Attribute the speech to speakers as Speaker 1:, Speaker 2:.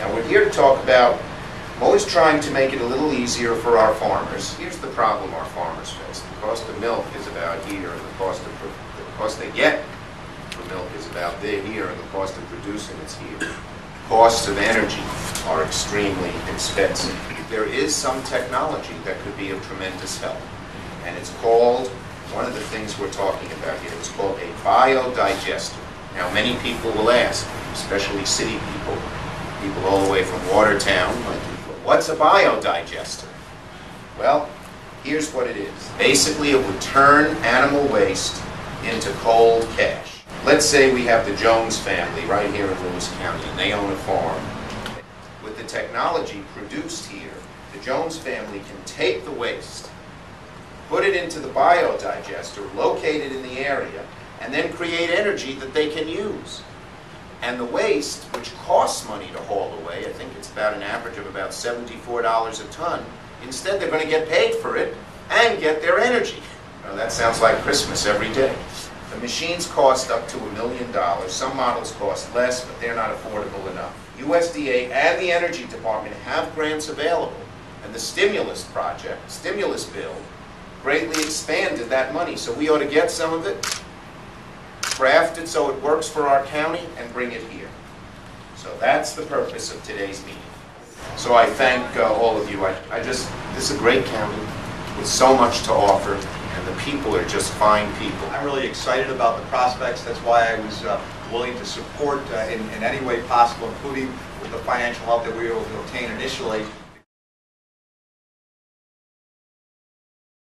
Speaker 1: Now we're here to talk about, I'm always trying to make it a little easier for our farmers. Here's the problem our farmers face. The cost of milk is about here, and the cost they get for milk is about there, here, and the cost of producing it's here. Costs of energy are extremely expensive. There is some technology that could be of tremendous help, and it's called, one of the things we're talking about here, it's called a biodigester. Now many people will ask, especially city people all the way from Watertown, like, what's a biodigester? Well, here's what it is. Basically, it would turn animal waste into cold cash. Let's say we have the Jones family right here in Lewis County, and they own a farm. With the technology produced here, the Jones family can take the waste, put it into the biodigester, locate it in the area, and then create energy that they can use. And the waste, which costs money to haul away, I think it's about an average of about $74 a ton, instead they're going to get paid for it and get their energy. Now, that sounds like Christmas every day. The machines cost up to $1 million. Some models cost less, but they're not affordable enough. USDA and the Energy Department have grants available, and the stimulus bill, greatly expanded that money. So we ought to get some of it, craft it so it works for our county, and bring it here. So that's the purpose of today's meeting. So I thank all of you. This is a great county with so much to offer, and the people are just fine people.
Speaker 2: I'm really excited about the prospects. That's why I was willing to support in any way possible, including with the financial help that we were able to obtain initially.